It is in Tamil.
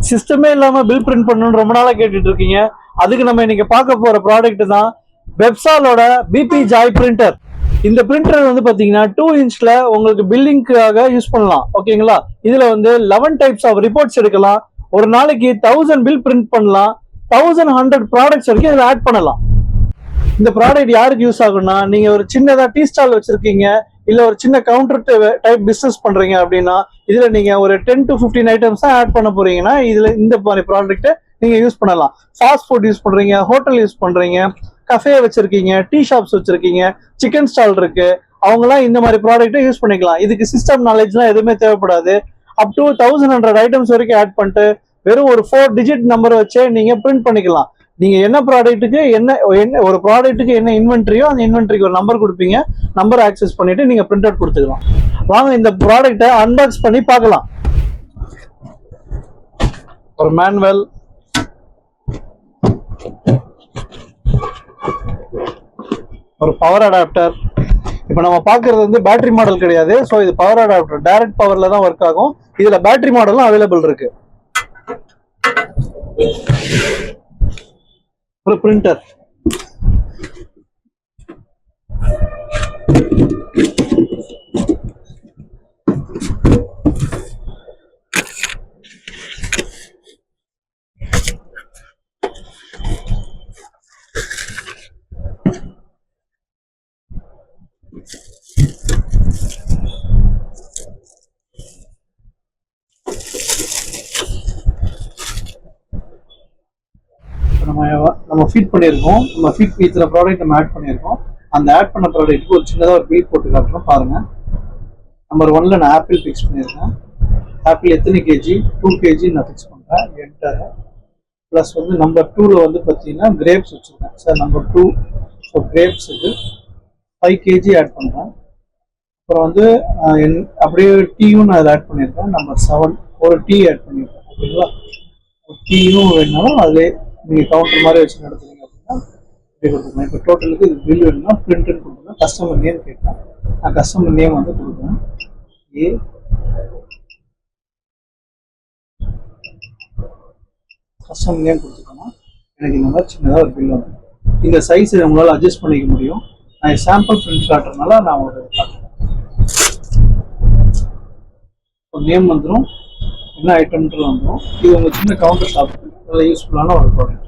சிஸ்டமே இல்லாம பில் பிரிண்ட் பண்ணணும்னு ரொம்ப நாளா கேட்டுட்டு இருக்கீங்க. அதுக்கு நம்ம இன்னைக்கு பார்க்க போற ப்ராடக்ட் தான் வெப்சாலோட பிபி ஜாய் பிரிண்டர். இந்த பிரிண்டர் வந்து பாத்தீங்கன்னா 2 இன்ச்ல உங்களுக்கு பில்லிங்காக யூஸ் பண்ணலாம். ஓகேங்களா? இதுல வந்து 11 டைப்ஸ் ஆஃப் ரிப்போர்ட்ஸ் எடுக்கலாம். ஒரு நாளைக்கு 1000 பில் பிரிண்ட் பண்ணலாம். 1100 ப்ராடக்ட்ஸ் வரைக்கும் இதுல ஆட் பண்ணலாம். இந்த ப்ராடக்ட் யாருக்கு யூஸ் ஆகும்னா, நீங்க ஒரு சின்னதா டீ ஸ்டால் வச்சிருக்கீங்க, இல்ல ஒரு சின்ன கவுண்டர் டைப் பிசினஸ் பண்றீங்க அப்படின்னா, இதுல நீங்க ஒரு 10 to 15 ஐட்டம்ஸ் தான் ஆட் பண்ண போறீங்கன்னா இதுல இந்த மாதிரி ப்ராடக்ட் நீங்க யூஸ் பண்ணலாம். ஃபாஸ்ட் ஃபுட் யூஸ் பண்றீங்க, ஹோட்டல் யூஸ் பண்றீங்க, கஃபே வச்சிருக்கீங்க, டீ ஷாப்ஸ் வச்சிருக்கீங்க, சிக்கன் ஸ்டால் இருக்கு, அவங்கலாம் இந்த மாதிரி ப்ராடக்ட்டை யூஸ் பண்ணிக்கலாம். இதுக்கு சிஸ்டம் நாலேஜ்லாம் எதுவுமே தேவைப்படாது. அப் டு 1100 ஐட்டம்ஸ் வரைக்கும் ஆட் பண்ணிட்டு வெறும் ஒரு 4 டிஜிட் நம்பர் வச்சு நீங்க பிரிண்ட் பண்ணிக்கலாம். நீங்க என்ன ப்ராடக்ட்டுக்கு என்ன ஒரு ப்ராடக்ட்டுக்கு என்ன இன்வென்ட்ரியோ அந்த இன்வென்ட்ரிக்கு ஒரு நம்பர் கொடுப்பீங்க. நம்பர் ஆக்சஸ் பண்ணிட்டு நீங்க பிரிண்ட் அவுட் கொடுத்துக்கலாம். வாங்க இந்த ப்ராடக்ட்டை அன்பாக்ஸ் பண்ணி பார்க்கலாம். ஒரு மேனுவல், ஒரு பவர் அடாப்டர். இப்போ நம்ம பார்க்கறது வந்து பேட்டரி மாடல் கிடையாது. ஸோ இது பவர் அடாப்டர், டைரக்ட் பவர்ல தான் ஒர்க் ஆகும். இதுல பேட்டரி மாடலும் அவைலபிள் இருக்கு. ஒரு பிரிண்டர், நம்ம ஃபீட் பண்ணியிருக்கோம். நம்ம ஃபீட் இத்தனை ப்ராடக்ட் நம்ம ஆட் பண்ணியிருக்கோம். அந்த ஆட் பண்ண ப்ராடக்ட்டுக்கு ஒரு சின்னதாக ஒரு பில் போட்டு காட்டுறோம் பாருங்க. நம்பர் 1ல நான் ஆப்பிள் ஃபிக்ஸ் பண்ணியிருக்கேன். ஆப்பிள் எத்தனை கேஜி? 2 கேஜி நான் ஃபிக்ஸ் பண்ணுறேன். என்டர். ப்ளஸ் வந்து நம்பர் 2ல வந்து பார்த்தீங்கன்னா கிரேப்ஸ் வச்சுருக்கேன் சார். நம்பர் 2, ஸோ கிரேப்ஸுக்கு 5 கேஜி ஆட் பண்ணுறேன். அப்புறம் வந்து அப்படியே டீயும் நான் அதில் ஆட் பண்ணியிருக்கேன். நம்பர் 7 ஒரு டீ ஆட் பண்ணியிருக்கேன். ஓகேங்களா? டீயும் வேணுனாலும் அதிலே நீங்கள் கவுண்டர் மாதிரி வச்சு நடத்துறீங்க அப்படின்னா இப்படி கொடுத்துருக்கேன். இப்போ டோட்டலுக்கு இது பில் வேணும்னா பிரிண்ட்னு கொடுத்துருக்கேன். கஸ்டமர் நேம் கேட்குறேன். நான் கஸ்டமர் நேம் வந்து கொடுக்குறேன். கஸ்டமர் நேம் கொடுத்துட்டோம்னா எனக்கு இந்த மாதிரி சின்னதாக ஒரு பில் வந்து இந்த சைஸ் நம்மளால் அட்ஜஸ்ட் பண்ணிக்க முடியும். நான் சாம்பிள் பிரிண்ட் காட்டுறதுனால நான் ஒரு காட்டுறேன். நேம் வந்துடும், என்ன ஐட்டம்ன்றது வந்துடும். இது உங்கள் சின்ன கவுண்டர் ஷாப் நல்ல யூஸ்ஃபுல்லான ஒரு ப்ராடக்ட்.